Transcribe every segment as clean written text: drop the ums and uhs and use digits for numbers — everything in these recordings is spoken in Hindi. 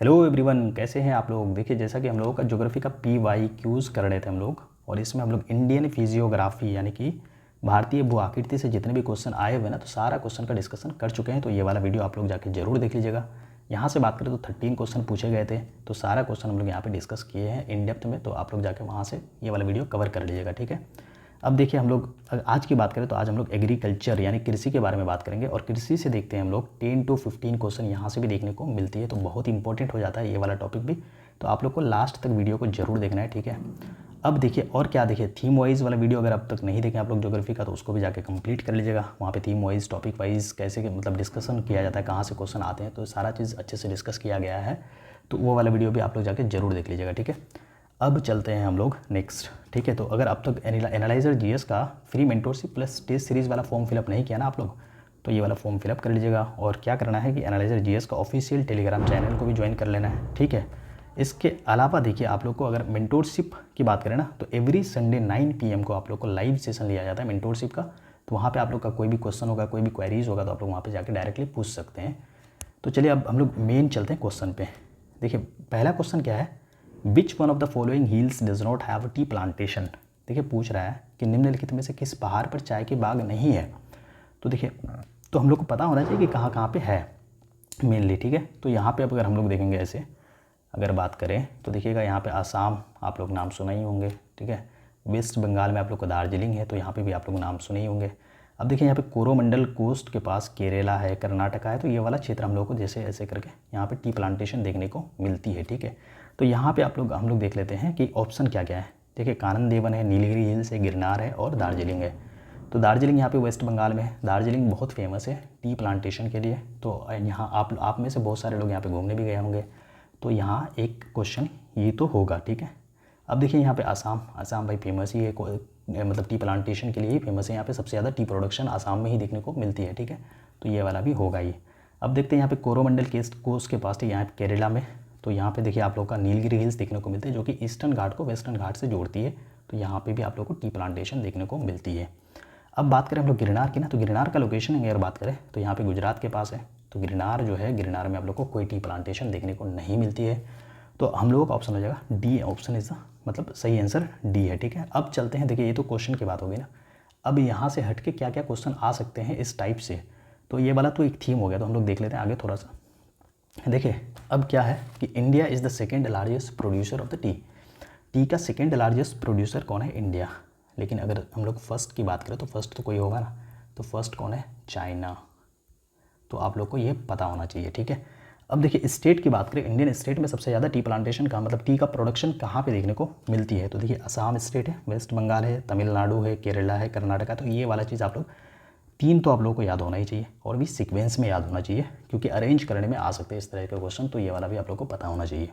हेलो एवरीवन, कैसे हैं आप लोग। देखिए, जैसा कि हम लोगों का ज्योग्राफी का PYQs कर रहे थे हम लोग, और इसमें हम लोग इंडियन फिजियोग्राफी यानी कि भारतीय भू आकृति से जितने भी क्वेश्चन आए हुए ना, तो सारा क्वेश्चन का डिस्कशन कर चुके हैं। तो ये वाला वीडियो आप लोग जाके जरूर देख लीजिएगा। यहाँ से बात करें तो 13 क्वेश्चन पूछे गए थे, तो सारा क्वेश्चन हम लोग यहाँ पे डिस्कस किए हैं इन डेप्थ में। तो आप लोग जाके वहाँ से ये वाला वीडियो कवर कर लीजिएगा, ठीक है। अब देखिए, हम लोग आज की बात करें तो आज हम लोग एग्रीकल्चर यानी कृषि के बारे में बात करेंगे, और कृषि से देखते हैं हम लोग 10 to 15 क्वेश्चन यहाँ से भी देखने को मिलती है। तो बहुत इंपॉर्टेंट हो जाता है ये वाला टॉपिक भी, तो आप लोग को लास्ट तक वीडियो को जरूर देखना है, ठीक है। अब देखिए, और क्या देखिए, थीम वाइज वाला वीडियो अगर अब तक नहीं देखें आप लोग ज्योग्राफी का, तो उसको भी जाके कंप्लीट कर लीजिएगा। वहाँ पे थीम वाइज टॉपिक वाइज कैसे मतलब डिस्कशन किया जाता है, कहाँ से क्वेश्चन आते हैं, तो सारा चीज़ अच्छे से डिस्कस किया गया है। तो वो वाला वीडियो भी आप लोग जाके जरूर देख लीजिएगा, ठीक है। अब चलते हैं हम लोग नेक्स्ट, ठीक है। तो अगर अब तक एनालाइजर जीएस का free mentorship plus test series वाला फॉर्म फिलअप नहीं किया ना आप लोग, तो ये वाला फॉर्म फिलअप कर लीजिएगा। और क्या करना है कि एनालाइजर जीएस का ऑफिशियल टेलीग्राम चैनल को भी ज्वाइन कर लेना है, ठीक है। इसके अलावा देखिए, आप लोग को अगर मेंटोरशिप की बात करें ना, तो एवरी संडे 9 PM को आप लोग को लाइव सेशन लिया जाता है मेंटोरशिप का। तो वहाँ पे आप लोग का कोई भी क्वेश्चन होगा, कोई भी क्वेरीज होगा, तो आप लोग वहाँ पे जाके डायरेक्टली पूछ सकते हैं। तो चलिए अब हम लोग मेन चलते हैं क्वेश्चन पे। देखिए, पहला क्वेश्चन क्या है, विच one of the following hills does not have tea plantation. देखिए, पूछ रहा है कि निम्नलिखित में से किस पहाड़ पर चाय के बाग नहीं है। तो देखिए, तो हम लोग को पता होना चाहिए कि कहाँ कहाँ पे है मेनली, ठीक है। तो यहाँ पे अब अगर हम लोग देखेंगे ऐसे अगर बात करें तो देखिएगा, यहाँ पे आसाम आप लोग नाम सुना ही होंगे, ठीक है। वेस्ट बंगाल में आप लोग का दार्जिलिंग है, तो यहाँ पे भी आप लोग नाम सुने ही होंगे। अब देखिए, यहाँ पे कोरोमंडल कोस्ट के पास केरला है, कर्नाटका है, तो ये वाला क्षेत्र हम लोग को जैसे ऐसे करके यहाँ पे टी प्लांटेशन देखने को मिलती है, ठीक है। तो यहाँ पे हम लोग देख लेते हैं कि ऑप्शन क्या क्या है। देखिए, कानन देवन है, नीलगिरी हिल्स है, गिरनार है और दार्जिलिंग है। तो दार्जिलिंग यहाँ पे वेस्ट बंगाल में है। दार्जिलिंग बहुत फेमस है टी प्लांटेशन के लिए। तो यहाँ आप में से बहुत सारे लोग यहाँ पे घूमने भी गए होंगे, तो यहाँ एक क्वेश्चन ये तो होगा, ठीक है। अब देखिए, यहाँ पे आसाम भाई फेमस ही है, मतलब टी प्लांटेशन के लिए ही फेमस है। यहाँ पे सबसे ज़्यादा टी प्रोडक्शन आसाम में ही देखने को मिलती है, ठीक है। तो ये वाला भी होगा ही। अब देखते हैं यहाँ पे कोरोमंडल कोस्ट के पास, यहाँ पे केरला में, तो यहाँ पे देखिए आप लोग का नीलगिरी हिल्स देखने को मिलते हैं, जो कि ईस्टर्न घाट को वेस्टर्न घाट से जोड़ती है। तो यहाँ पे भी आप लोग को टी प्लांटेशन देखने को मिलती है। अब बात करें हम लोग गिरनार की ना, तो गिरनार का लोकेशन अगर बात करें तो यहाँ पे गुजरात के पास है। तो गिरनार जो है, गिरनार में आप लोग को कोई टी प्लांटेशन देखने को नहीं मिलती है। तो हम लोगों का ऑप्शन हो जाएगा डी, ऑप्शन इज द मतलब सही आंसर डी है, ठीक है। अब चलते हैं, देखिए ये तो क्वेश्चन की बात होगी ना। अब यहाँ से हट के क्या क्या क्वेश्चन आ सकते हैं इस टाइप से, तो ये वाला तो एक थीम हो गया। तो हम लोग देख लेते हैं आगे थोड़ा सा। देखिए, अब क्या है कि India is the second largest producer of the T. T का सेकेंड लार्जेस्ट प्रोड्यूसर कौन है? इंडिया। लेकिन अगर हम लोग फर्स्ट की बात करें तो फर्स्ट तो कोई होगा ना, तो फर्स्ट कौन है? चाइना। तो आप लोग को ये पता होना चाहिए, ठीक है। अब देखिए, स्टेट की बात करें, इंडियन स्टेट में सबसे ज़्यादा टी प्लांटेशन का मतलब टी का प्रोडक्शन कहाँ पे देखने को मिलती है। तो देखिए, असम स्टेट है, वेस्ट बंगाल है, तमिलनाडु है, केरला है, कर्नाटका। तो ये वाला चीज़ आप लोग तीन तो आप लोगों को याद होना ही चाहिए, और भी सीक्वेंस में याद होना चाहिए, क्योंकि अरेंज करने में आ सकते हैं इस तरह के क्वेश्चन। तो ये वाला भी आप लोग को पता होना चाहिए।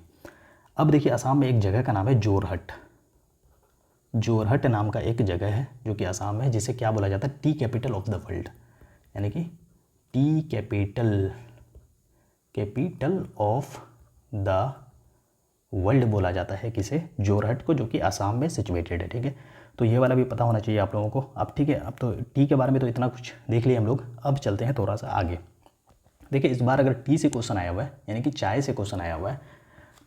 अब देखिए, असम में एक जगह का नाम है जोरहट। जोरहट नाम का एक जगह है जो कि असम में है, जिसे क्या बोला जाता है? T capital of the world, यानी कि T capital of the world बोला जाता है किसे? जोरहट को, जो कि असम में सिचुएटेड है, ठीक है। तो ये वाला भी पता होना चाहिए आप लोगों को। अब ठीक है, अब तो टी के बारे में तो इतना कुछ देख लिया हम लोग। अब चलते हैं थोड़ा सा आगे। देखिए, इस बार अगर टी से क्वेश्चन आया हुआ है, यानी कि चाय से क्वेश्चन आया हुआ है,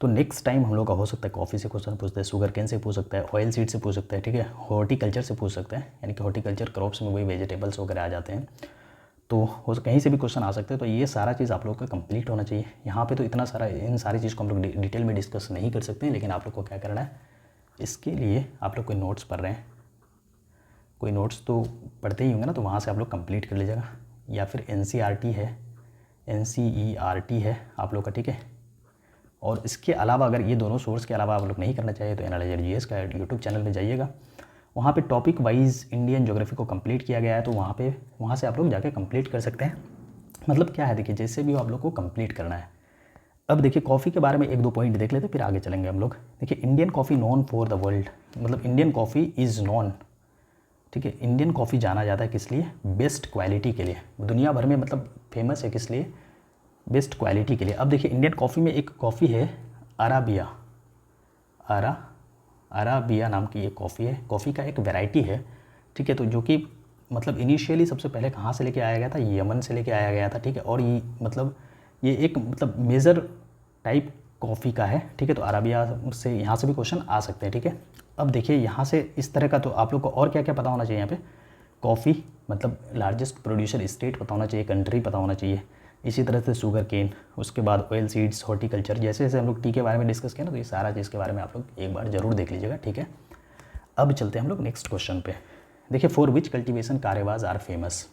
तो नेक्स्ट टाइम हम लोग का हो सकता है कॉफ़ी से क्वेश्चन पूछते हैं, शुगर केन से पूछ सकता है, ऑयल सीड से पूछ सकता है, ठीक है। हॉर्टिकल्चर से पूछ सकते हैं, यानी कि हॉर्टिकल्चर क्रॉप्स में वही वेजिटेबल्स वगैरह आ जाते हैं। तो कहीं से भी क्वेश्चन आ सकते हैं। तो ये सारा चीज़ आप लोग का कंप्लीट होना चाहिए। यहाँ पे तो इतना सारा इन सारी चीज़ को हम लोग डिटेल में डिस्कस नहीं कर सकते हैं, लेकिन आप लोग को क्या करना है, इसके लिए आप लोग कोई नोट्स पढ़ रहे हैं, कोई नोट्स तो पढ़ते ही होंगे ना, तो वहाँ से आप लोग कंप्लीट कर लीजिएगा। या फिर NCERT है, NCERT है आप लोग का, ठीक है। और इसके अलावा अगर ये दोनों सोर्स के अलावा आप लोग नहीं करना चाहिए, तो एनालाइजर जीएस का यूट्यूब चैनल में जाइएगा। वहाँ पे टॉपिक वाइज इंडियन ज्योग्राफी को कंप्लीट किया गया है, तो वहाँ से आप लोग जाके कंप्लीट कर सकते हैं। मतलब क्या है, देखिए जैसे भी आप लोग को कंप्लीट करना है। अब देखिए, कॉफ़ी के बारे में एक दो पॉइंट देख लेते, फिर आगे चलेंगे हम लोग। देखिए, Indian coffee non for the world, मतलब इंडियन कॉफ़ी इज़ नॉन, ठीक है। इंडियन कॉफ़ी जाना जाता है किस लिए? बेस्ट क्वालिटी के लिए। दुनिया भर में मतलब फेमस है किस लिए? बेस्ट क्वालिटी के लिए। अब देखिए, इंडियन कॉफ़ी में एक कॉफ़ी है अराबिया, अराबिया नाम की एक कॉफ़ी है। कॉफ़ी का एक वैरायटी है, ठीक है। तो जो कि मतलब इनिशियली सबसे पहले कहाँ से लेके आया गया था? यमन से लेके आया गया था, ठीक है। और ये मतलब ये एक मतलब मेजर टाइप कॉफ़ी का है, ठीक है। तो अरेबिया से यहाँ से भी क्वेश्चन आ सकते हैं, ठीक है। अब देखिए यहाँ से इस तरह का, तो आप लोग को और क्या क्या पता होना चाहिए यहाँ पे, कॉफ़ी मतलब लार्जेस्ट प्रोड्यूसर स्टेट पता होना चाहिए, कंट्री पता होना चाहिए। इसी तरह से शुगर केन, उसके बाद ऑयल सीड्स, हॉर्टिकल्चर, जैसे जैसे हम लोग टी के बारे में डिस्कस किया ना, तो ये सारा चीज़ के बारे में आप लोग एक बार जरूर देख लीजिएगा, ठीक है। अब चलते हैं हम लोग नेक्स्ट क्वेश्चन पे। देखिए for which cultivation karewas are famous.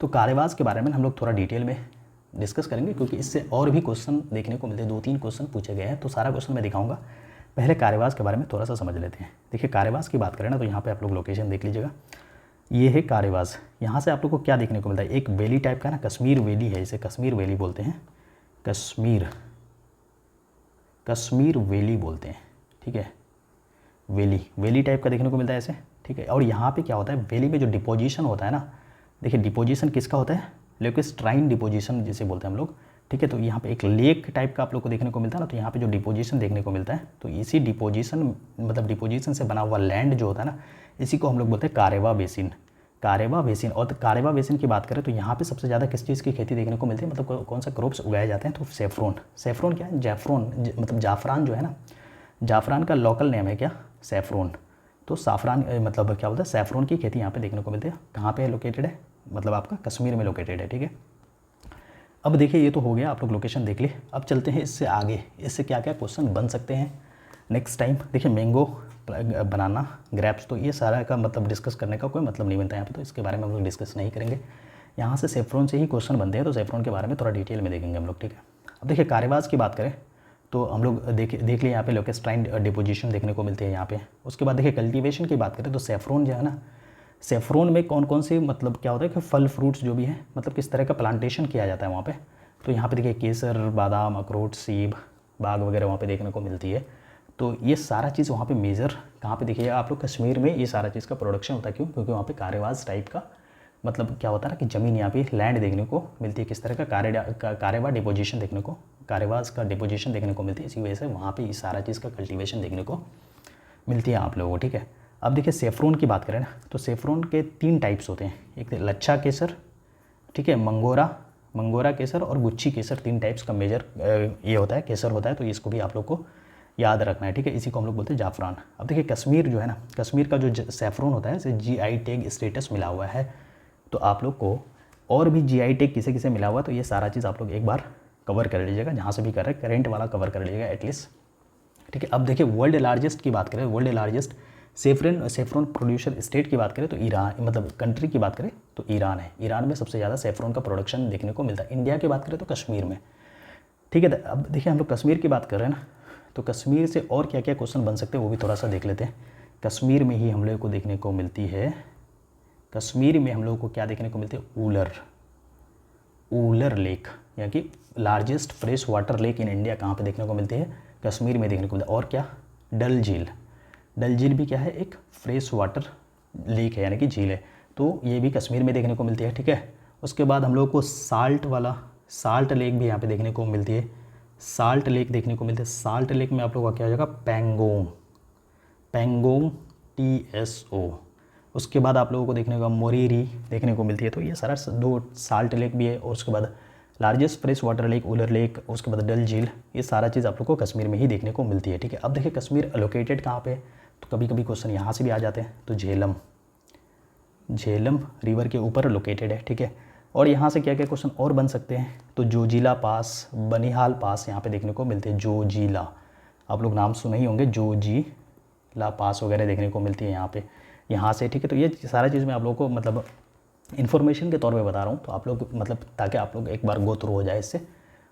तो कारेवाज के बारे में हम लोग थोड़ा डिटेल में डिस्कस करेंगे, क्योंकि इससे और भी क्वेश्चन देखने को मिलते हैं, 2-3 क्वेश्चन पूछे गए हैं, तो सारा क्वेश्चन मैं दिखाऊंगा। पहले कारेवाज के बारे में थोड़ा सा समझ लेते हैं। देखिए कारेवाज की बात करें ना, तो यहाँ पे आप लोग लोकेशन देख लीजिएगा, ये है कारेवाज। यहाँ से आप लोग को क्या देखने को मिलता है, एक वैली टाइप का ना, कश्मीर वैली है, इसे कश्मीर वैली बोलते हैं, कश्मीर वैली बोलते हैं, ठीक है। वैली टाइप का देखने को मिलता है ऐसे, ठीक है। और यहाँ पे क्या होता है, वैली में जो डिपोजिशन होता है ना, देखिए डिपोजिशन किसका होता है, लेकिस्ट्राइन डिपोजिशन जिसे बोलते हैं हम लोग, ठीक है। तो यहाँ पे एक लेक टाइप का आप लोग को देखने को मिलता है ना, तो यहाँ पे जो डिपोजिशन देखने को मिलता है, तो इसी डिपोजिशन मतलब डिपोजिशन से बना हुआ लैंड जो होता है ना, इसी को हम लोग बोलते हैं कारेवा बेसिन, कारेवा बेसिन। और कारेवा बेसिन की बात करें तो यहाँ पे सबसे ज़्यादा किस चीज़ की खेती देखने को मिलती है, मतलब कौन सा क्रॉप्स उगाए जाते हैं, तो सेफ्रोन क्या है, मतलब जाफरान जो है ना, जाफरान का लोकल नेम है क्या, सैफरोन। तो साफरान मतलब क्या बोलते हैं, सैफरोन की खेती यहाँ पे देखने को मिलती है। कहाँ पे लोकेटेड है, मतलब आपका कश्मीर में लोकेटेड है, ठीक है। अब देखिए ये तो हो गया, आप लोग लोकेशन देख लिए। अब चलते हैं इससे आगे, इससे क्या क्या क्वेश्चन बन सकते हैं नेक्स्ट टाइम। देखिए मैंगो, बनाना, ग्रेप्स, तो ये सारा का मतलब डिस्कस करने का कोई मतलब नहीं बनता यहाँ पे, तो इसके बारे में हम लोग डिस्कस नहीं करेंगे। यहाँ से सेफ्रॉन से ही क्वेश्चन बनते हैं, तो सेफ्रॉन के बारे में थोड़ा डिटेल में देखेंगे हम लोग, ठीक है। अब देखिए कारेवाज की बात करें तो हम लोग देख लिए यहाँ पे लोकेस्ट्राइन डिपोजिशन देखने को मिलती है यहाँ पे। उसके बाद देखिए कल्टीवेशन की बात करें तो सेफ्रॉन जो है ना, सेफ्रॉन में कौन कौन से मतलब क्या होता है कि फल फ्रूट्स जो भी है, मतलब किस तरह का प्लांटेशन किया जाता है वहाँ पे। तो यहाँ पे देखिए केसर, बादाम, अखरोट, सेब, बाग वगैरह वहाँ पे देखने को मिलती है। तो ये सारा चीज़ वहाँ पे मेजर कहाँ पे देखिए आप लोग, कश्मीर में ये सारा चीज़ का प्रोडक्शन होता है। क्यों, क्योंकि वहाँ पे कारेवाज टाइप का मतलब क्या होता है ना कि ज़मीन यहाँ पे लैंड देखने को मिलती है, किस तरह का कारेवा डिपोजिशन देखने को, कारेवाज का डिपोजिशन देखने को मिलती है। इसी वजह से वहाँ पे ये सारा चीज़ का कल्टीवेशन देखने को मिलती है आप लोगों को, ठीक है। अब देखिए सेफ्रॉन की बात करें ना, तो सेफ्रॉन के 3 टाइप्स होते हैं, एक लच्छा केसर, ठीक है, मंगोरा केसर और गुच्छी केसर, 3 टाइप्स का मेजर ये होता है, केसर होता है। तो इसको भी आप लोग को याद रखना है, ठीक है। इसी को हम लोग बोलते हैं जाफरान। अब देखिए कश्मीर जो है ना, कश्मीर का जो सेफ्रॉन होता है इसे GI टैग स्टेटस मिला हुआ है। तो आप लोग को और भी GI टैग किसे किसे मिला हुआ है, तो ये सारा चीज़ आप लोग एक बार कवर कर लीजिएगा, जहाँ से भी कर रहे हैं करेंट वाला कवर कर लीजिएगा एटलीस्ट, ठीक है। अब देखिए वर्ल्ड लार्जेस्ट की बात करें, world largest saffron producer state की बात करें तो ईरान, मतलब कंट्री की बात करें तो ईरान है। ईरान में सबसे ज़्यादा सेफ्रॉन का प्रोडक्शन देखने को मिलता है। इंडिया की बात करें तो कश्मीर में, ठीक है। अब देखिए हम लोग कश्मीर की बात कर रहे हैं ना, तो कश्मीर से और क्या क्या क्वेश्चन बन सकते हैं वो भी थोड़ा सा देख लेते हैं। कश्मीर में ही हम लोग को देखने को मिलती है, कश्मीर में हम लोग को क्या देखने को मिलती है, ऊलर लेक, यानी कि largest fresh water lake in India कहाँ पे देखने को मिलती है, कश्मीर में देखने को मिलता है। और क्या, डल झील भी क्या है, एक फ्रेश वाटर लेक है, यानी कि झील है। तो ये भी कश्मीर में देखने को मिलती है, ठीक है। उसके बाद हम लोग को साल्ट लेक भी यहाँ पे देखने को मिलती है, साल्ट लेक देखने को मिलती है। साल्ट लेक में आप लोगों का क्या हो जाएगा, पेंगोंग TSO। उसके बाद आप लोगों को देखने को मोरीरी देखने को मिलती है। तो ये सारा 2 साल्ट लेक भी है। और उसके बाद largest fresh water lake Wular lake, उसके बाद डल झील, ये सारा चीज़ आप लोग को कश्मीर में ही देखने को मिलती है, ठीक है। अब देखिए कश्मीर लोकेटेड कहाँ पे, तो कभी कभी क्वेश्चन यहाँ से भी आ जाते हैं। तो झेलम रिवर के ऊपर लोकेटेड है, ठीक है। और यहाँ से क्या क्या क्वेश्चन और बन सकते हैं, तो जोजिला पास, बनिहाल पास यहाँ पे देखने को मिलते हैं। जोजिला, आप लोग नाम सुने ही होंगे, जोजिला पास वगैरह देखने को मिलती है यहाँ से, ठीक है। तो ये सारा चीज़ मैं आप लोगों को मतलब इन्फॉर्मेशन के तौर पे बता रहा हूँ, तो आप लोग मतलब ताकि आप लोग एक बार गो थ्रू हो जाए इससे।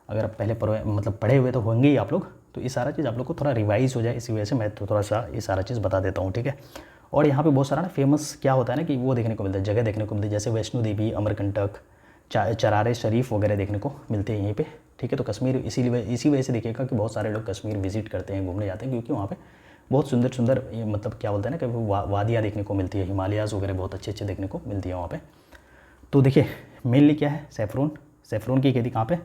अगर आप पहले पढ़े हुए तो होंगे ही आप लोग, तो ये सारा चीज़ आप लोग को थोड़ा रिवाइज हो जाए, इसी वजह से मैं तो थोड़ा सा ये सारा चीज़ बता देता हूँ, ठीक है। और यहाँ पे बहुत सारा ना फेमस क्या होता है ना कि वो देखने को मिलता है, जगह देखने को मिलती है, जैसे वैष्णो देवी, अमरकंटक, चरारे शरीफ वगैरह देखने को मिलते हैं यहीं पे, ठीक है। तो कश्मीर इसी वजह से देखिएगा कि बहुत सारे लोग कश्मीर विजिट करते हैं, घूमने जाते हैं, क्योंकि वहाँ पे बहुत सुंदर मतलब क्या बोलते हैं ना कि वादियाँ देखने को मिलती है, हिमालयाज़ वगैरह बहुत अच्छे देखने को मिलती है वहाँ पे। तो देखिए मेनली क्या है, सेफ्रॉन की खेती कहाँ पे,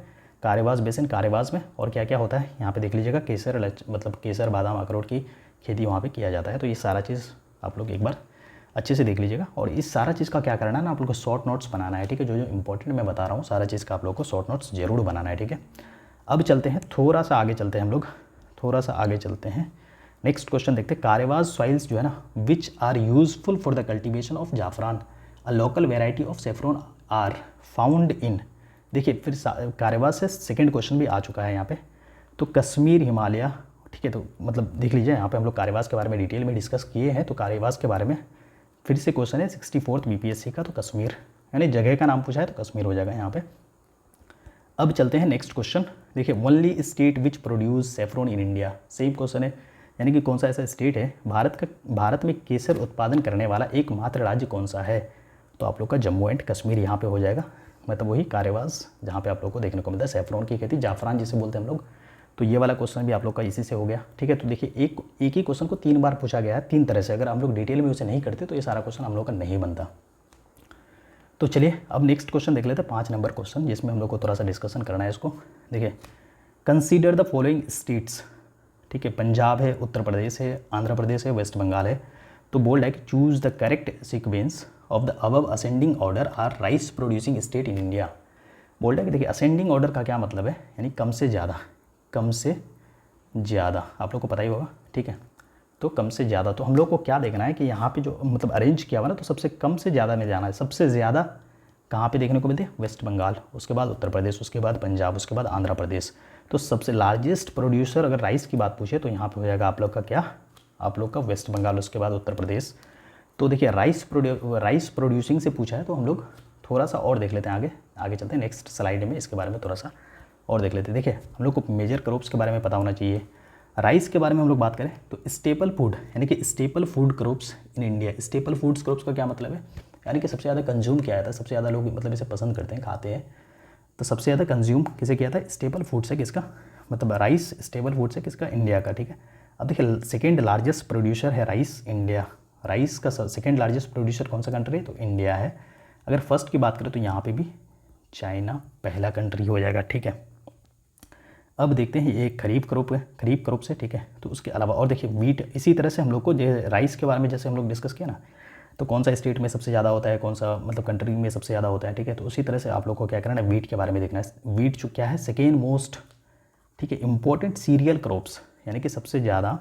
कारेवाज बेसिन, कारेवाज में। और क्या क्या होता है यहाँ पे देख लीजिएगा, केसर, बादाम, अखरोट की खेती वहाँ पे किया जाता है। तो ये सारा चीज़ आप लोग एक बार अच्छे से देख लीजिएगा। और इस सारा चीज़ का क्या करना है ना, आप लोग को शॉर्ट नोट्स बनाना है, ठीक है। जो इंपॉर्टेंट मैं बता रहा हूँ सारा चीज़ का आप लोग को शॉर्ट नोट्स जरूर बनाना है, ठीक है। अब चलते हैं थोड़ा सा आगे चलते हैं हम लोग, थोड़ा सा आगे चलते हैं। नेक्स्ट क्वेश्चन देखते हैं, कार्यवाज सॉइल्स जो है ना which are useful for the cultivation of zafran, a local variety of saffron are found in. देखिए फिर कार्यवाज से सेकंड क्वेश्चन भी आ चुका है यहाँ पे, तो कश्मीर, हिमालय, ठीक है। तो मतलब देख लीजिए यहाँ पे हम लोग कार्यवाज के बारे में डिटेल में डिस्कस किए हैं, तो कार्यवाज के बारे में फिर से क्वेश्चन है 64th BPSC का, तो कश्मीर यानी जगह का नाम पूछा है तो कश्मीर हो जाएगा यहाँ पे। अब चलते हैं नेक्स्ट क्वेश्चन, देखिए only state which produce saffron in India, same question है, यानी कि कौन सा ऐसा स्टेट है भारत में केसर उत्पादन करने वाला एकमात्र राज्य कौन सा है, तो आप लोग का जम्मू एंड कश्मीर यहाँ पे हो जाएगा। मतलब वही कार्यवाज जहाँ पे आप लोग को देखने को मिलता है सेफ्रॉन की खेती, जाफरान जिसे बोलते हैं हम लोग। तो ये वाला क्वेश्चन भी आप लोग का इसी से हो गया, ठीक है। तो देखिए एक ही क्वेश्चन को 3 बार पूछा गया है 3 तरह से, अगर हम लोग डिटेल में उसे नहीं करते तो ये सारा क्वेश्चन हम लोग का नहीं बनता। तो चलिए अब नेक्स्ट क्वेश्चन देख लेते हैं, 5 नंबर क्वेश्चन, जिसमें हम लोग को थोड़ा सा डिस्कशन करना है इसको। देखिए कंसीडर द फॉलोइंग स्टेट्स, ठीक है, पंजाब है, उत्तर प्रदेश है, आंध्र प्रदेश है, वेस्ट बंगाल है। तो बोल्ड है कि choose the correct sequence of the above ascending order are rice producing state in India. Bold है कि देखिए असेंडिंग ऑर्डर का क्या मतलब है, यानी कम से ज़्यादा, कम से ज़्यादा आप लोग को पता ही होगा, ठीक है। तो कम से ज़्यादा, तो हम लोग को क्या देखना है कि यहाँ पे जो मतलब अरेंज किया हुआ ना, तो सबसे कम से ज़्यादा में जाना है। सबसे ज़्यादा कहाँ पे देखने को मिलती है, वेस्ट बंगाल, उसके बाद उत्तर प्रदेश, उसके बाद पंजाब, उसके बाद आंध्र प्रदेश। तो सबसे लार्जेस्ट प्रोड्यूसर अगर राइस की बात पूछे तो यहाँ पे हो जाएगा आप लोग का क्या, आप लोग का वेस्ट बंगाल, उसके बाद उत्तर प्रदेश। तो देखिए राइस प्रोड्यूसिंग से पूछा है, तो हम लोग थोड़ा सा और देख लेते हैं, आगे चलते हैं नेक्स्ट स्लाइड में, इसके बारे में थोड़ा सा और देख लेते हैं। देखिए हम लोग को मेजर क्रॉप्स के बारे में पता होना चाहिए। राइस के बारे में हम लोग बात करें तो स्टेपल फूड, यानी कि staple food crops in India. Staple foods crops का क्या मतलब है, यानी कि सबसे ज़्यादा कंज्यूम किया जाता है, सबसे ज़्यादा लोग मतलब इसे पसंद करते हैं, खाते हैं। तो सबसे ज़्यादा कंज्यूम किसे किया था, स्टेपल फूड से, किसका, मतलब राइस स्टेपल फूड से किसका, इंडिया का, ठीक है। अब देखिए सेकेंड लार्जेस्ट प्रोड्यूसर है राइस, इंडिया। राइस का सेकेंड लार्जेस्ट प्रोड्यूसर कौन सा कंट्री है, तो इंडिया है। अगर फर्स्ट की बात करें तो यहाँ पे भी चाइना पहला कंट्री हो जाएगा, ठीक है। अब देखते हैं ये खरीफ क्रॉप है, खरीफ क्रॉप से, ठीक है। तो उसके अलावा और देखिए वीट, इसी तरह से हम लोग को राइस के बारे में जैसे हम लोग डिस्कस किया ना, तो कौन सा स्टेट में सबसे ज़्यादा होता है, कौन सा मतलब कंट्री में सबसे ज़्यादा होता है, ठीक है। तो उसी तरह से आप लोग को क्या करना है, वीट के बारे में देखना है। वीट जो क्या है, सेकेंड मोस्ट, ठीक है, इंपॉर्टेंट सीरियल क्रॉप्स, यानी कि सबसे ज़्यादा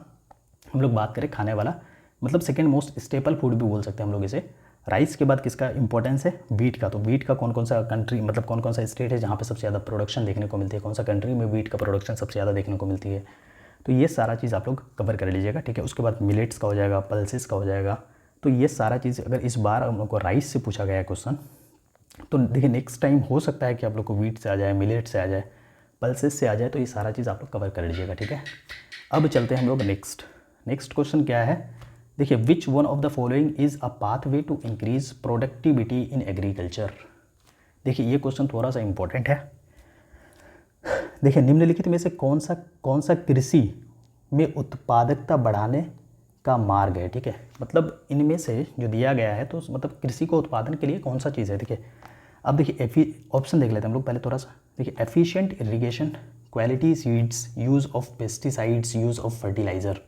हम लोग बात करें खाने वाला, मतलब सेकेंड मोस्ट स्टेपल फूड भी बोल सकते हैं हम लोग इसे। राइस के बाद किसका इंपॉर्टेंस है, वीट का। तो वीट का कौन कौन सा कंट्री, मतलब कौन कौन सा स्टेट है जहाँ पे सबसे ज़्यादा प्रोडक्शन देखने को मिलती है, कौन सा कंट्री में वीट का प्रोडक्शन सबसे ज़्यादा देखने को मिलती है। तो ये सारा चीज़ आप लोग कवर कर लीजिएगा, ठीक है। उसके बाद मिलेट्स का हो जाएगा, पल्सेस का हो जाएगा। तो ये सारा चीज़ अगर इस बार हम लोग को राइस से पूछा गया है क्वेश्चन, तो देखिए नेक्स्ट टाइम हो सकता है कि आप लोग को वीट से आ जाए, मिलेट से आ जाए, पल्सेस से आ जाए। तो ये सारा चीज़ आप लोग कवर कर लीजिएगा, ठीक है। अब चलते हैं हम लोग नेक्स्ट क्वेश्चन क्या है, देखिए which one of the following is a pathway to increase productivity in agriculture. देखिए ये क्वेश्चन थोड़ा सा इंपॉर्टेंट है। देखिए निम्नलिखित में से कौन सा कृषि में उत्पादकता बढ़ाने का मार्ग है, ठीक है। मतलब इनमें से जो दिया गया है, तो मतलब कृषि को उत्पादन के लिए कौन सा चीज़ है, देखिए। अब देखिए ऑप्शन देख लेते हैं हम लोग पहले थोड़ा सा। देखिए efficient irrigation, quality seeds, use of pesticides, use of fertiliser,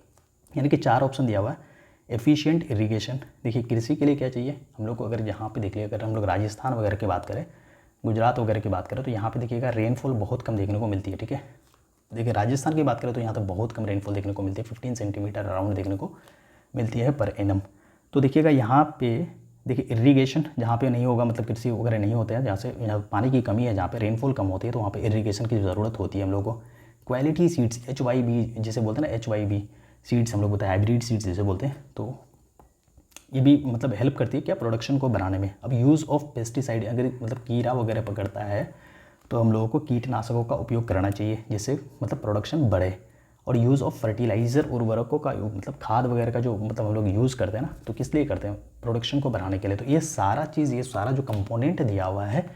यानी कि 4 ऑप्शन दिया हुआ है। एफिशिएंट इरिगेशन, देखिए कृषि के लिए क्या चाहिए हम लोग को, अगर यहाँ पे देख लिया, अगर हम लोग राजस्थान वगैरह की बात करें, गुजरात वगैरह की बात करें, तो यहाँ पे देखिएगा रेनफॉल बहुत कम देखने को मिलती है, ठीक है। देखिए राजस्थान की बात करें तो यहाँ तो बहुत कम रेनफॉल देखने को मिलती है, 15 सेंटीमीटर अराउंड देखने को मिलती है पर एनम। तो देखिएगा यहाँ पे देखिए इरिगेशन जहाँ पे नहीं होगा, मतलब कृषि वगैरह नहीं होते हैं, जहाँ से यहाँ पानी की कमी है, जहाँ पे रेनफॉल कम होती है, तो वहाँ पे इरिगेशन की ज़रूरत होती है हम लोग को। क्वालिटी सीड्स, HYB जिसे बोलते हैं ना, HYB सीड्स हम लोग बोलते हैं, हाइब्रिड सीड्स जिसे बोलते हैं, तो ये भी मतलब हेल्प करती है क्या, प्रोडक्शन को बढ़ाने में। अब यूज़ ऑफ पेस्टिसाइड, अगर मतलब कीड़ा वगैरह पकड़ता है तो हम लोगों को कीटनाशकों का उपयोग करना चाहिए, जिससे मतलब प्रोडक्शन बढ़े। और यूज़ ऑफ फर्टिलाइज़र, उर्वरकों का मतलब खाद वगैरह का जो मतलब हम लोग यूज़ करते हैं ना, तो किस लिए करते हैं, प्रोडक्शन को बढ़ाने के लिए। तो ये सारा चीज़, ये सारा जो कंपोनेंट दिया हुआ है,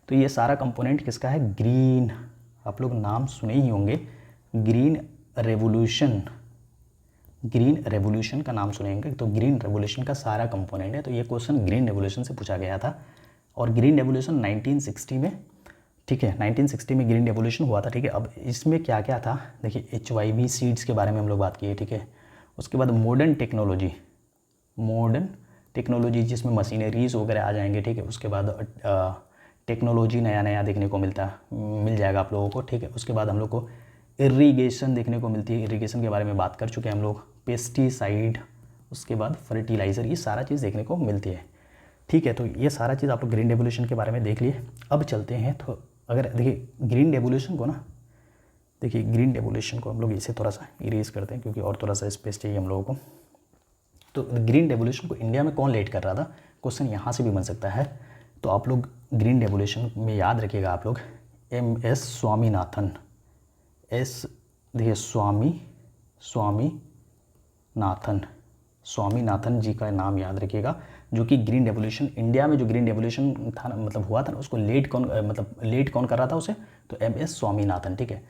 तो ये सारा कंपोनेंट किसका है, ग्रीन, आप लोग नाम सुने ही होंगे, ग्रीन रेवोल्यूशन का नाम सुनेंगे, तो ग्रीन रेवोल्यूशन का सारा कंपोनेंट है। तो ये क्वेश्चन ग्रीन रेवोल्यूशन से पूछा गया था, और ग्रीन रेवोल्यूशन 1960 में, ठीक है, 1960 में ग्रीन रेवोल्यूशन हुआ था, ठीक है। अब इसमें क्या क्या था, देखिए HYB सीड्स के बारे में हम लोग बात किए, ठीक है। उसके बाद मॉडर्न टेक्नोलॉजी जिसमें मशीनरीज वगैरह आ जाएंगे, ठीक है। उसके बाद टेक्नोलॉजी नया नया देखने को मिल जाएगा आप लोगों को, ठीक है। उसके बाद हम लोग को इरिगेशन देखने को मिलती है, इरिगेशन के बारे में बात कर चुके हैं हम लोग। पेस्टिसाइड, उसके बाद फर्टिलाइज़र, ये सारा चीज़ देखने को मिलती है, ठीक है। तो ये सारा चीज़ आप लोग ग्रीन रेवोल्यूशन के बारे में देख लिए। अब चलते हैं, तो अगर देखिए ग्रीन रेवोल्यूशन को ना, देखिए ग्रीन रेवोल्यूशन को हम लोग इसे थोड़ा सा इरेज करते हैं क्योंकि और थोड़ा सा स्पेस चाहिए हम लोगों को। तो ग्रीन रेवोल्यूशन को इंडिया में कौन लीड कर रहा था, क्वेश्चन यहाँ से भी बन सकता है। तो आप लोग ग्रीन रेवोल्यूशन में याद रखिएगा आप लोग MS स्वामीनाथन, देखिए स्वामीनाथन जी का नाम याद रखिएगा, जो कि ग्रीन रेवोल्यूशन इंडिया में, जो ग्रीन रेवोल्यूशन था मतलब हुआ था ना, उसको लीड कौन कर रहा था उसे, तो MS स्वामीनाथन, ठीक है।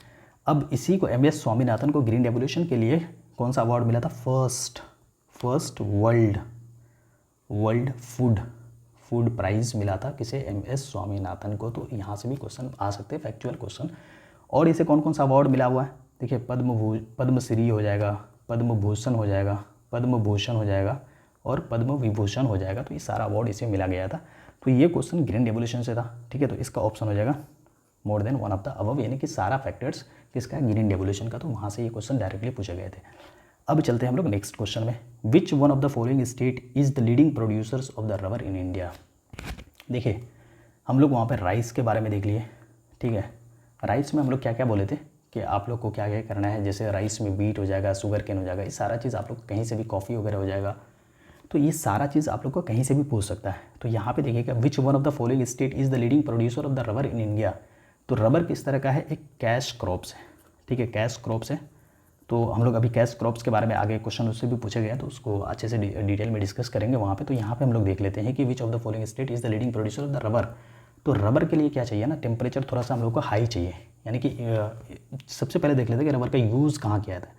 अब इसी को MS स्वामीनाथन को ग्रीन रेवोल्यूशन के लिए कौन सा अवार्ड मिला था, फर्स्ट वर्ल्ड फूड प्राइज़ मिला था किसे, MS स्वामीनाथन को। तो यहाँ से भी क्वेश्चन आ सकते हैं, फैक्चुअल क्वेश्चन। और इसे कौन कौन सा अवार्ड मिला हुआ है, देखिए पद्मश्री हो जाएगा, पद्म भूषण हो जाएगा और पद्म विभूषण हो जाएगा। तो ये सारा अवार्ड इसे मिला गया था। तो ये क्वेश्चन ग्रीन रेवोल्यूशन से था, ठीक है। तो इसका ऑप्शन हो जाएगा more than one of the above, यानी कि सारा फैक्टर्स किसका, ग्रीन रेवोल्यूशन का। तो वहाँ से ये क्वेश्चन डायरेक्टली पूछे गए थे। अब चलते हैं हम लोग नेक्स्ट क्वेश्चन में। विच one of the following state is the leading producers of the rubber in India. देखिए हम लोग वहाँ पर राइस के बारे में देख लिए, ठीक है। राइस में हम लोग क्या क्या बोले थे कि आप लोग को क्या क्या करना है, जैसे राइस में बीट हो जाएगा, शुगर केन हो जाएगा, ये सारा चीज़ आप लोग कहीं से भी, कॉफ़ी वगैरह हो जाएगा। तो ये सारा चीज़ आप लोग को कहीं से भी पूछ सकता है। तो यहाँ पे देखिएगा विच one of the following state is the leading producer of the rubber in India. तो रबर किस तरह का है, एक कैश क्रॉप्स है, ठीक है, कैश क्रॉप्स है। तो हम लोग अभी कैश क्रॉप्स के बारे में आगे क्वेश्चन उससे भी पूछे गए हैं, तो उसको अच्छे से डिटेल में डिस्कस करेंगे वहाँ पे। तो यहाँ पे हम लोग देख लेते हैं कि which of the following state is the leading producer of the rubber. तो रबर के लिए क्या चाहिए ना, टेम्परेचर थोड़ा सा हम लोग को हाई चाहिए, यानी कि सबसे पहले देख लेते हैं कि रबर का यूज़ कहाँ किया जाता है।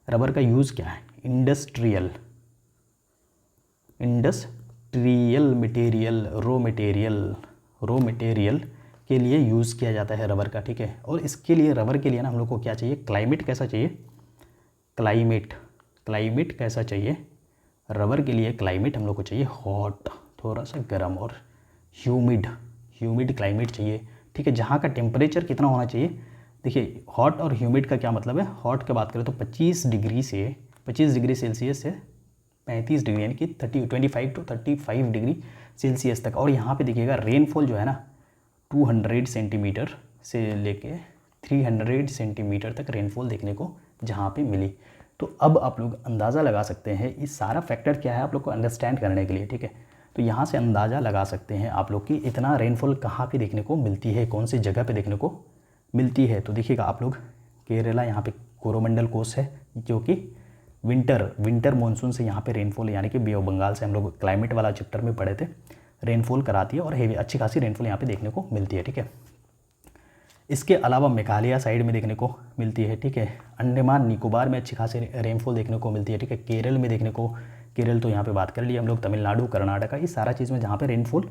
रबर का यूज़ क्या है, इंडस्ट्रियल मटेरियल, रॉ मटेरियल के लिए यूज़ किया जाता है रबर का, ठीक है। और इसके लिए रबर के लिए ना हम लोग को क्या चाहिए, क्लाइमेट कैसा चाहिए, क्लाइमेट कैसा चाहिए रबर के लिए, क्लाइमेट हम लोग को चाहिए हॉट, थोड़ा सा गर्म, और ह्यूमिड क्लाइमेट चाहिए, ठीक है। जहाँ का टेम्परेचर कितना होना चाहिए, देखिए हॉट और ह्यूमिड का क्या मतलब है। हॉट की बात करें तो 25 डिग्री सेल्सियस से 35 डिग्री, यानी कि 25 to 35 डिग्री सेल्सियस तक। और यहाँ पे देखिएगा रेनफॉल जो है ना 200 सेंटीमीटर से लेके 300 सेंटीमीटर तक रेनफॉल देखने को जहाँ पे मिली। तो अब आप लोग अंदाज़ा लगा सकते हैं, ये सारा फैक्टर क्या है आप लोग को अंडरस्टैंड करने के लिए, ठीक है। तो यहाँ से अंदाज़ा लगा सकते हैं आप लोग कि इतना रेनफॉल कहाँ पे देखने को मिलती है, कौन सी जगह पे देखने को मिलती है। तो देखिएगा आप लोग केरला, यहाँ पे कोरोमंडल कोस्ट है, जो कि विंटर मानसून से यहाँ पे रेनफॉल, यानी कि बे ऑफ बंगाल से हम लोग क्लाइमेट वाला चैप्टर में पढ़े थे, रेनफॉल कराती है और हेवी अच्छी खासी रेनफॉल यहाँ पे देखने को मिलती है, ठीक है। इसके अलावा मेघालय साइड में देखने को मिलती है, ठीक है। अंडमान निकोबार में अच्छी खासी रेनफॉल देखने को मिलती है, ठीक है। केरल में देखने को, केरल तो यहाँ पे बात कर लिए हम लोग, तमिलनाडु, कर्नाटका, ये सारा चीज़ में जहाँ पे रेनफॉल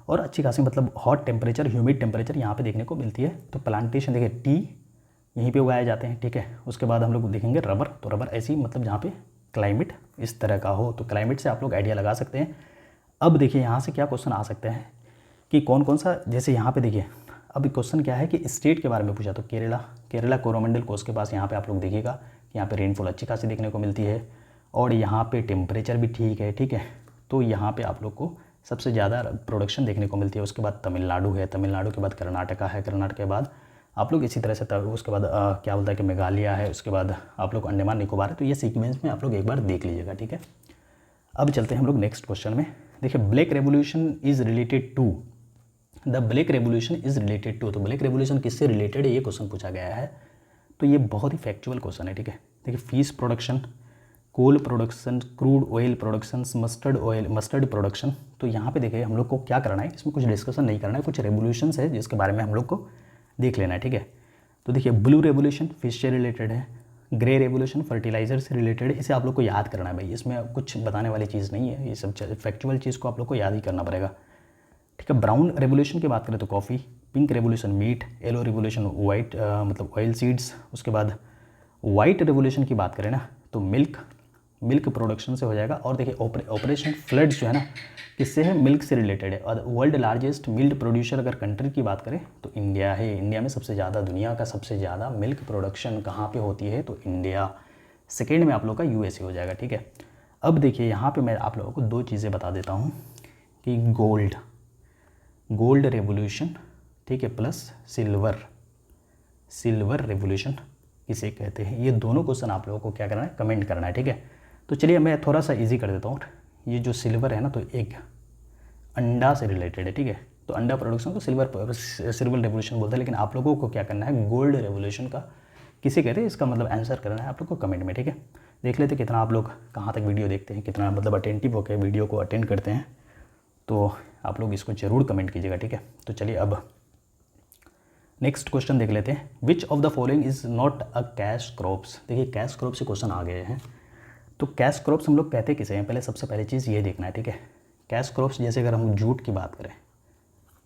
और अच्छी खासी मतलब हॉट टेम्परेचर, ह्यूमिड टेम्परेचर यहाँ पे देखने को मिलती है। तो प्लांटेशन देखिए टी यहीं पे उगाए जाते हैं, ठीक है। उसके बाद हम लोग देखेंगे रबर, तो रबर ऐसी मतलब जहाँ पे क्लाइमेट इस तरह का हो, तो क्लाइमेट से आप लोग आइडिया लगा सकते हैं। अब देखिए यहाँ से क्या क्वेश्चन आ सकते हैं कि कौन कौन सा, जैसे यहाँ पे देखिए अब क्वेश्चन क्या है कि स्टेट के बारे में पूछा, तो केरला कोरोमंडल कोस्ट के पास यहाँ पे आप लोग देखिएगा कि यहाँ पे रेनफॉल अच्छी खासी देखने को मिलती है और यहाँ पे टेम्परेचर भी ठीक है, ठीक है। तो यहाँ पे आप लोग को सबसे ज़्यादा प्रोडक्शन देखने को मिलती है। उसके बाद तमिलनाडु है, तमिलनाडु के बाद कर्नाटका है, कर्नाटक के बाद आप लोग इसी तरह से उसके बाद क्या बोलता है कि मेघालय है, उसके बाद आप लोग अंडमान निकोबार है। तो ये सीक्वेंस में आप लोग एक बार देख लीजिएगा, ठीक है। अब चलते हैं हम लोग नेक्स्ट क्वेश्चन में। देखिए black revolution is related to, the black revolution is related to, तो ब्लैक रेवोल्यूशन किससे रिलेटेड है, ये क्वेश्चन पूछा गया है। तो ये बहुत ही फैक्चुअल क्वेश्चन है, ठीक है। देखिए fish production, coal production, crude oil production, mustard production. तो यहाँ पे देखिए हम लोग को क्या करना है, इसमें कुछ डिस्कशन नहीं करना है, कुछ रेवोल्यूशंस है जिसके बारे में हम लोग को देख लेना है, ठीक है। तो देखिए ब्लू रेवोल्यूशन फिश से रिलेटेड है, ग्रे रेवोल्यूशन फर्टिलाइजर से रिलेटेड है। इसे आप लोग को याद करना है भाई, इसमें कुछ बताने वाली चीज़ नहीं है, ये सब फैक्चुअल चीज़ को आप लोग को याद ही करना पड़ेगा, ठीक है। ब्राउन रेवोल्यूशन की बात करें तो coffee, pink revolution meat, yellow revolution white मतलब ऑयल सीड्स। उसके बाद वाइट रेवोल्यूशन की बात करें ना तो मिल्क, मिल्क प्रोडक्शन से हो जाएगा। और देखिए ऑपरेशन फ्लड्स जो है ना किससे है, मिल्क से रिलेटेड है। और वर्ल्ड लार्जेस्ट मिल्क प्रोड्यूसर अगर कंट्री की बात करें तो इंडिया है। इंडिया में सबसे ज़्यादा, दुनिया का सबसे ज़्यादा मिल्क प्रोडक्शन कहाँ पे होती है, तो इंडिया। सेकेंड में आप लोग का यूएसए हो जाएगा, ठीक है। अब देखिए यहाँ पे मैं आप लोगों को दो चीज़ें बता देता हूँ कि गोल्ड रेवोल्यूशन, ठीक है, प्लस सिल्वर रेवोल्यूशन किसे कहते हैं। ये दोनों क्वेश्चन आप लोगों को क्या करना है, कमेंट करना है, ठीक है। तो चलिए मैं थोड़ा सा इजी कर देता हूँ। ये जो सिल्वर है ना, तो एक अंडा से रिलेटेड है, ठीक है। तो अंडा प्रोडक्शन को सिल्वर रेवोल्यूशन बोलते हैं, लेकिन आप लोगों को क्या करना है, गोल्ड रेवोल्यूशन का किसे कहते हैं, इसका मतलब आंसर करना है आप लोग को कमेंट में, ठीक है। देख लेते कितना आप लोग कहाँ तक वीडियो देखते हैं, कितना मतलब अटेंटिव होकर वीडियो को अटेंड करते हैं। तो आप लोग इसको ज़रूर कमेंट कीजिएगा, ठीक है। तो चलिए अब नेक्स्ट क्वेश्चन देख लेते हैं। Which of the following is not a cash crops. देखिए कैश क्रॉप से क्वेश्चन आ गए हैं। तो कैश क्रॉप्स हम लोग कहते किसे हैं, पहले सबसे पहले चीज़ ये देखना है, ठीक है। कैश क्रॉप्स जैसे अगर हम जूट की बात करें,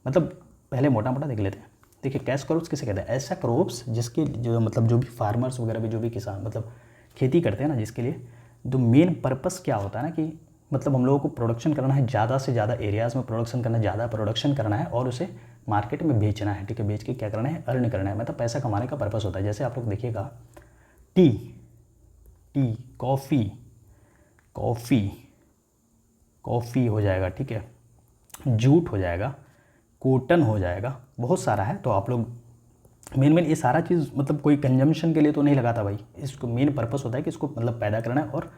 मतलब पहले मोटा मोटा देख लेते हैं। देखिए कैश क्रॉप्स किसे कहते हैं, ऐसा क्रॉप्स जिसके जो मतलब जो भी फार्मर्स वगैरह भी, जो भी किसान मतलब खेती करते हैं ना, जिसके लिए जो मेन पर्पस क्या होता है ना कि मतलब हम लोगों को प्रोडक्शन करना है, ज़्यादा से ज़्यादा एरियाज़ में प्रोडक्शन करना है, ज़्यादा प्रोडक्शन करना है और उसे मार्केट में बेचना है, ठीक है। बेच के क्या करना है, अर्न करना है, मतलब पैसा कमाने का पर्पस होता है। जैसे आप लोग देखिएगा टी, कॉफ़ी हो जाएगा, ठीक है, जूट हो जाएगा, कॉटन हो जाएगा, बहुत सारा है। तो आप लोग मेन ये सारा चीज़ मतलब कोई कंजम्पशन के लिए तो नहीं लगाता भाई, इसको मेन पर्पस होता है कि इसको मतलब पैदा करना है और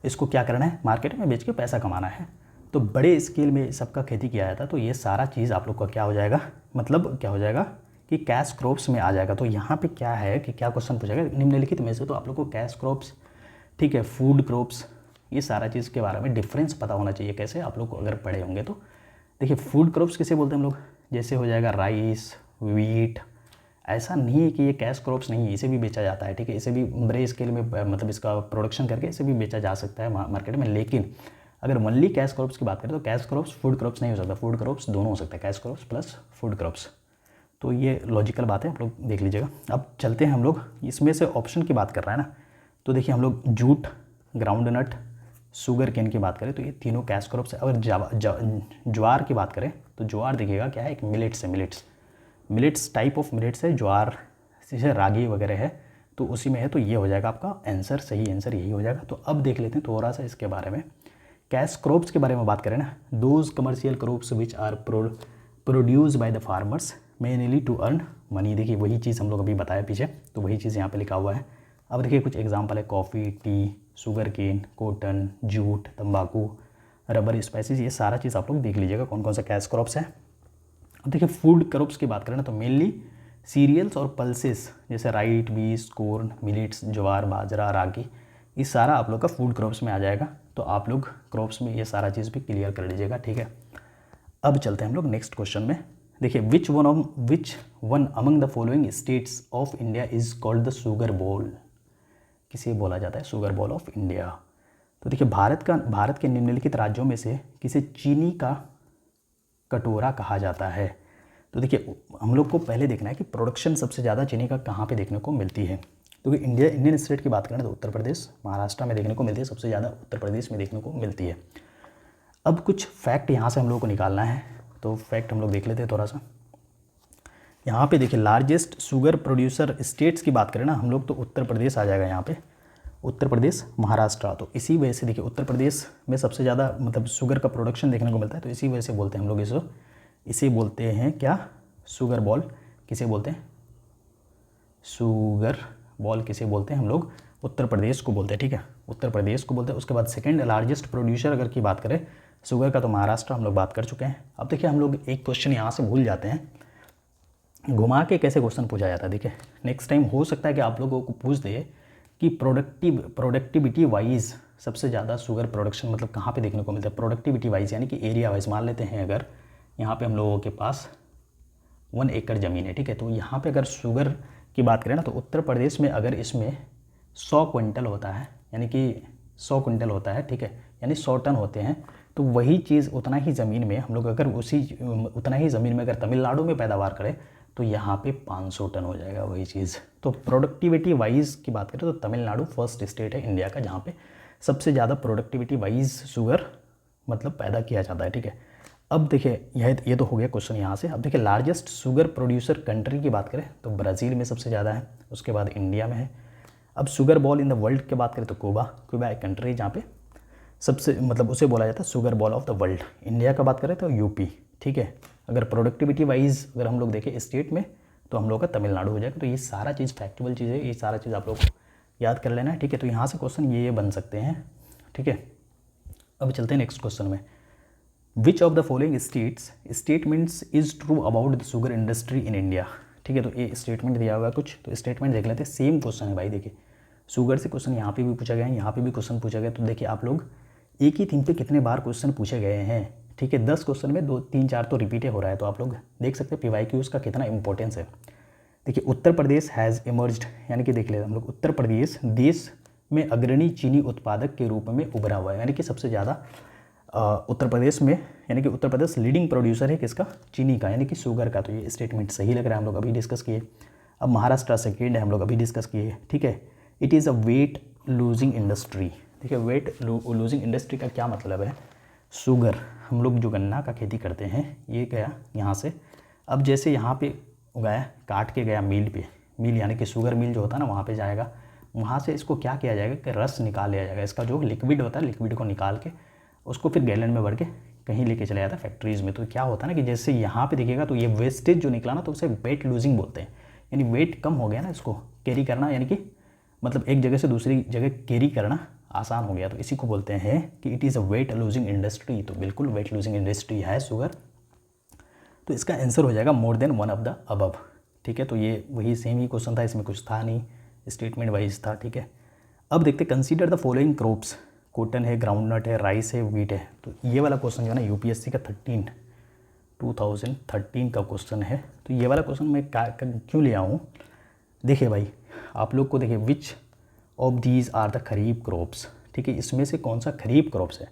इसको क्या करना है, मार्केट में बेच के पैसा कमाना है। तो बड़े स्केल में सबका खेती किया जाता है। तो ये सारा चीज़ आप लोग का क्या हो जाएगा, मतलब क्या हो जाएगा कि कैश क्रॉप्स में आ जाएगा। तो यहाँ पे क्या है कि क्या क्वेश्चन पूछेगा निम्नलिखित में से, तो आप लोग को कैश क्रॉप्स, ठीक है, फूड क्रॉप्स, ये सारा चीज़ के बारे में डिफरेंस पता होना चाहिए। कैसे आप लोग को अगर पढ़े होंगे तो देखिए फूड क्रॉप्स किसे बोलते हैं हम लोग, जैसे हो जाएगा राइस, वीट। ऐसा नहीं है कि ये कैश क्रॉप्स नहीं है, इसे भी बेचा जाता है, ठीक है। इसे भी बड़े स्केल में मतलब इसका प्रोडक्शन करके इसे भी बेचा जा सकता है मार्केट में। लेकिन अगर ओनली कैश क्रॉप्स की बात करें तो कैश क्रॉप्स फूड क्रॉप्स नहीं हो सकता, फूड क्रॉप्स दोनों हो सकता है, cash crops plus food crops. तो ये लॉजिकल बात है, आप लोग देख लीजिएगा। अब चलते हैं हम लोग इसमें से ऑप्शन की बात कर रहा है ना, तो देखिए हम लोग jute, groundnut, sugarcane की बात करें तो ये तीनों कैश क्रॉप्स है। अगर ज्वार की बात करें तो ज्वार देखिएगा क्या है, एक मिलेट्स है, मिलेट्स टाइप ऑफ मिलेट्स है, ज्वार जैसे रागी वगैरह है, तो उसी में है। तो ये हो जाएगा आपका आंसर, सही आंसर यही हो जाएगा। तो अब देख लेते हैं थोड़ा सा इसके बारे में। कैश क्रॉप्स के बारे में बात करें ना, those commercial crops which are produce by the farmers mainly to earn money. देखिए वही चीज़ हम लोग अभी बताया पीछे, तो वही चीज़ यहाँ पे लिखा हुआ है। अब देखिए कुछ एग्जांपल है, coffee, tea, sugarcane, cotton, jute, तंबाकू, रबर, स्पाइसेस, ये सारा चीज़ आप लोग देख लीजिएगा कौन कौन सा कैश क्रॉप्स है। अब देखिए फूड क्रॉप्स की बात करें ना तो मेनली सीरियल्स और पल्सेस जैसे राइट, बीस, कॉर्न, मिलेट्स, ज्वार, बाजरा, रागी, ये सारा आप लोग का फूड क्रॉप्स में आ जाएगा। तो आप लोग क्रॉप्स में ये सारा चीज़ भी क्लियर कर लीजिएगा, ठीक है। अब चलते हैं हम लोग नेक्स्ट क्वेश्चन में। देखिए which one among the following states of India is called the sugar ball. किसे बोला जाता है, शुगर बॉल ऑफ इंडिया। तो देखिए भारत के निम्नलिखित राज्यों में से किसे चीनी का कटोरा कहा जाता है। तो देखिए हम लोग को पहले देखना है कि प्रोडक्शन सबसे ज़्यादा चीनी का कहाँ पे देखने को मिलती है। तो इंडियन स्टेट की बात करें तो उत्तर प्रदेश, महाराष्ट्र में देखने को मिलती है, सबसे ज़्यादा उत्तर प्रदेश में देखने को मिलती है। अब कुछ फैक्ट यहाँ से हम लोग को निकालना है, तो फैक्ट हम लोग देख लेते हैं थोड़ा सा। यहाँ पे देखिए लार्जेस्ट शुगर प्रोड्यूसर स्टेट्स की बात करें ना हम लोग, तो उत्तर प्रदेश आ जाएगा यहाँ पे, उत्तर प्रदेश, महाराष्ट्र। तो इसी वजह से देखिए उत्तर प्रदेश में सबसे ज़्यादा मतलब शुगर का प्रोडक्शन देखने को मिलता है। तो इसी वजह से बोलते हैं हम लोग इसे बोलते हैं क्या, शुगर बॉल। किसे बोलते हैं, शुगर बॉल किसे बोलते हैं हम लोग, उत्तर प्रदेश को बोलते हैं, ठीक है, उत्तर प्रदेश को बोलते हैं। उसके बाद सेकंड लार्जेस्ट प्रोड्यूसर अगर की बात करें शुगर का तो महाराष्ट्र हम लोग बात कर चुके हैं। अब देखिए हम लोग एक क्वेश्चन यहाँ से भूल जाते हैं, घुमा के कैसे क्वेश्चन पूछा जाता है। देखिए नेक्स्ट टाइम हो सकता है कि आप लोगों को पूछ दे कि प्रोडक्टिविटी वाइज सबसे ज़्यादा शुगर प्रोडक्शन मतलब कहाँ पे देखने को मिलता है, प्रोडक्टिविटी वाइज यानी कि एरिया वाइज। मान लेते हैं अगर यहाँ पे हम लोगों के पास 1 एकड़ ज़मीन है, ठीक है, तो यहाँ पे अगर शुगर की बात करें ना तो उत्तर प्रदेश में अगर इसमें 100 क्विंटल होता है, यानी कि 100 क्विंटल होता है, ठीक है, यानी 100 टन होते हैं। तो वही चीज़ उतना ही ज़मीन में हम लोग अगर उतना ही ज़मीन में अगर तमिलनाडु में पैदावार करें तो यहाँ पे 500 टन हो जाएगा वही चीज़। तो प्रोडक्टिविटी वाइज की बात करें तो तमिलनाडु फर्स्ट स्टेट है इंडिया का जहाँ पे सबसे ज़्यादा प्रोडक्टिविटी वाइज शुगर मतलब पैदा किया जाता है, ठीक है। अब देखिए ये तो हो गया क्वेश्चन यहाँ से। अब देखिए लार्जेस्ट शुगर प्रोड्यूसर कंट्री की बात करें तो ब्राज़ील में सबसे ज़्यादा है, उसके बाद इंडिया में है। अब sugar ball in the world की बात करें तो क्यूबा एक कंट्री जहाँ पे सबसे मतलब उसे बोला जाता है sugar ball of the world. India का बात करें तो यूपी, ठीक है। अगर प्रोडक्टिविटी वाइज अगर हम लोग देखें स्टेट में तो हम लोग का तमिलनाडु हो जाएगा। तो ये सारा चीज़ फैक्चुअल चीज़ है, ये सारा चीज़ आप लोग को याद कर लेना है, ठीक है। तो यहाँ से क्वेश्चन ये बन सकते हैं, ठीक है। अब चलते हैं नेक्स्ट क्वेश्चन में। Which of the following statements is true about the sugar industry in India, ठीक है। तो ये स्टेटमेंट दिया हुआ कुछ, तो स्टेटमेंट देख लेते हैं। सेम क्वेश्चन है भाई, देखिए शुगर से क्वेश्चन यहाँ पे भी पूछा गया है, यहाँ पे भी क्वेश्चन पूछा गया। तो देखिए आप लोग एक ही थीम पे कितने बार क्वेश्चन पूछे गए हैं, ठीक है। 10 क्वेश्चन में 2 3 4 तो रिपीट हो रहा है। तो आप लोग देख सकते हैं PYQs का कितना इंपॉर्टेंस है। देखिए उत्तर प्रदेश हैज़ इमर्ज्ड, यानी कि देख लेते हम लोग उत्तर प्रदेश देश में अग्रणी चीनी उत्पादक के रूप में उभरा हुआ है, यानी कि सबसे ज़्यादा उत्तर प्रदेश में, यानी कि उत्तर प्रदेश लीडिंग प्रोड्यूसर है किसका, चीनी का, यानी कि शुगर का। तो ये स्टेटमेंट सही लग रहा है, हम लोग अभी डिस्कस किए। अब महाराष्ट्र सेकेंड है, हम लोग अभी डिस्कस किए, ठीक है। It is a weight losing industry. देखिए वेट लूजिंग इंडस्ट्री का क्या मतलब है, शुगर हम लोग जो गन्ना का खेती करते हैं ये गया यहाँ से, अब जैसे यहाँ पे उगाया काट के गया मिल यानी कि शुगर मिल जो होता है ना वहाँ पे जाएगा, वहाँ से इसको क्या किया जाएगा कि रस निकाल लिया जाएगा, इसका जो लिक्विड होता है लिक्विड को निकाल के उसको फिर गैलन में भर के कहीं लेके चला जाता है फैक्ट्रीज़ में। तो क्या होता है ना कि जैसे यहाँ पे देखिएगा तो ये वेस्टेज जो निकला ना तो उसे वेट लूजिंग बोलते हैं, यानी वेट कम हो गया ना, इसको कैरी करना यानी कि मतलब एक जगह से दूसरी जगह कैरी करना आसान हो गया। तो इसी को बोलते हैं कि it is a weight losing industry. तो बिल्कुल वेट लूजिंग इंडस्ट्री है शुगर। तो इसका आंसर हो जाएगा more than one of the above, ठीक है। तो ये वही सेम ही क्वेश्चन था, इसमें कुछ था नहीं, स्टेटमेंट वाइज था, ठीक है। अब देखते consider the following crops, cotton है, ग्राउंडनट है, राइस है, व्हीट है। तो ये वाला क्वेश्चन जो है ना UPSC का 2013 का क्वेश्चन है। तो ये वाला क्वेश्चन मैं क्यों ले आऊँ, देखिए भाई आप लोग को देखिए which of these are the kharif crops, ठीक है। इसमें से कौन सा खरीफ क्रॉप्स है।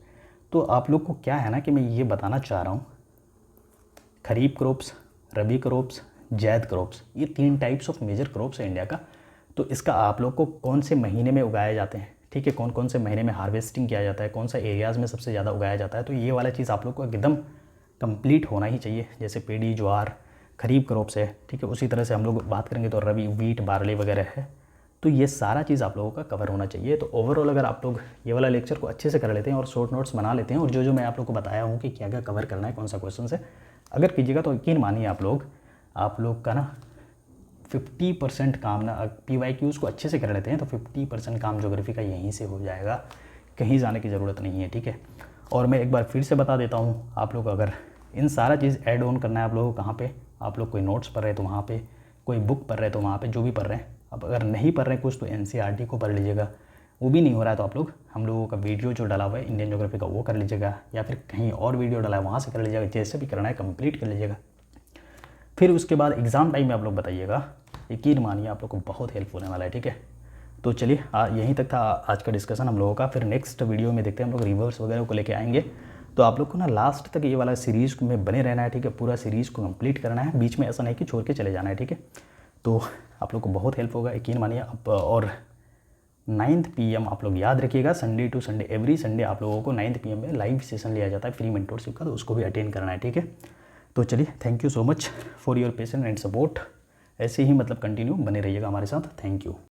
तो आप लोग को क्या है ना कि मैं ये बताना चाह रहा हूँ, खरीफ क्रॉप्स, रबी क्रॉप्स, जैद क्रॉप्स, ये 3 टाइप्स ऑफ मेजर क्रॉप्स है इंडिया का। तो इसका आप लोग को कौन से महीने में उगाए जाते हैं, ठीक है, कौन कौन से महीने में हार्वेस्टिंग किया जाता है, कौन सा एरियाज़ में सबसे ज़्यादा उगाया जाता है। तो ये वाला चीज़ आप लोग को एकदम कंप्लीट होना ही चाहिए। जैसे पेड़ी ज्वार खरीफ क्रॉप्स है, ठीक है, उसी तरह से हम लोग बात करेंगे तो रबी व्हीट बार्ले वगैरह है। तो ये सारा चीज़ आप लोगों का कवर होना चाहिए। तो ओवरऑल अगर आप लोग ये वाला लेक्चर को अच्छे से कर लेते हैं और शॉर्ट नोट्स बना लेते हैं और जो मैं आप लोग को बताया हूँ कि क्या क्या कवर करना है, कौन सा क्वेश्चन है, अगर कीजिएगा तो यकीन मानिए आप लोग का ना 50% काम ना PYQs को अच्छे से कर लेते हैं तो 50% काम ज्योग्राफी का यहीं से हो जाएगा, कहीं जाने की ज़रूरत नहीं है, ठीक है। और मैं एक बार फिर से बता देता हूँ, आप लोग अगर इन सारा चीज़ ऐड ऑन करना है आप लोगों को कहाँ पे, आप लोग कोई नोट्स पढ़ रहे हैं तो वहाँ पे, कोई बुक पढ़ रहे हैं तो वहाँ पे, जो भी पढ़ रहे हैं। अब अगर नहीं पढ़ रहे हैं कुछ तो NCERT को पढ़ लीजिएगा, वो भी नहीं हो रहा है तो आप लोग हम लोगों का वीडियो जो डाला हुआ है इंडियन ज्योग्राफी का वो कर लीजिएगा, या फिर कहीं और वीडियो डाला है वहाँ से कर लीजिएगा, जैसे भी करना है कंप्लीट कर लीजिएगा। फिर उसके बाद एग्ज़ाम टाइम में आप लोग बताइएगा, यकीन मानिए आप लोग को बहुत हेल्प होने वाला है, ठीक है। तो चलिए यहीं तक था आज का डिस्कशन हम लोगों का। फिर नेक्स्ट वीडियो में देखते हैं हम लोग रिवर्स वगैरह को लेके आएंगे। तो आप लोग को ना लास्ट तक ये वाला सीरीज़ में बने रहना है, ठीक है, पूरा सीरीज़ को कंप्लीट करना है, बीच में ऐसा नहीं कि छोड़ के चले जाना है, ठीक है। तो आप लोग को बहुत हेल्प होगा, यकीन मानिए। और 9 PM आप लोग याद रखिएगा, Sunday to Sunday every Sunday आप लोगों को 9 PM में लाइव सेशन लिया जाता है फ्री मेंटोरशिप का, तो उसको भी अटेंड करना है, ठीक है। तो चलिए thank you so much for your patience and support. ऐसे ही मतलब कंटिन्यू बने रहिएगा हमारे साथ। Thank you.